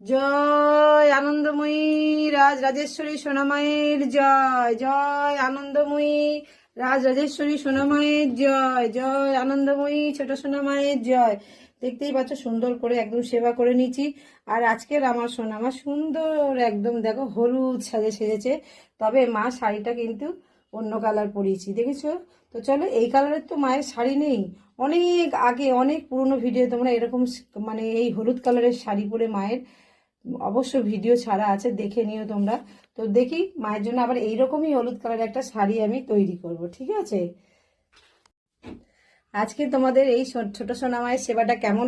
জয় আনন্দময়ী রাজরাজেশ্বরী সোনামায়ের জয়। জয় আনন্দময়ী রাজরাজেশ্বরী সোনামায়ের জয়। জয় আনন্দময়ী ছোট সোনামায়ের জয়। দেখতেই পাচ্ছ সুন্দর করে একদম সেবা করে নিচ্ছি। আর আজকের আমার সোনামা সুন্দর একদম দেখো হলুদ সাজে সেজেছে, তবে মা শাড়িটা কিন্তু অন্য কালার পরিয়েছি, দেখেছো? তো চলো, এই কালারের তো মায়ের শাড়ি নেই। অনেক আগে অনেক পুরনো ভিডিও তোমরা এরকম মানে এই হলুদ কালারের শাড়ি পরে মায়ের অবশ্য ভিডিও ছাড়া আছে, দেখে নিও তোমরা। তো দেখি মায়ের জন্য আবার এইরকমই হলুদ কালারের একটা শাড়ি আমি তৈরি করব, ঠিক আছে? আজকে তোমাদের এই ছোট সোনা মায়ের সেবাটা কেমন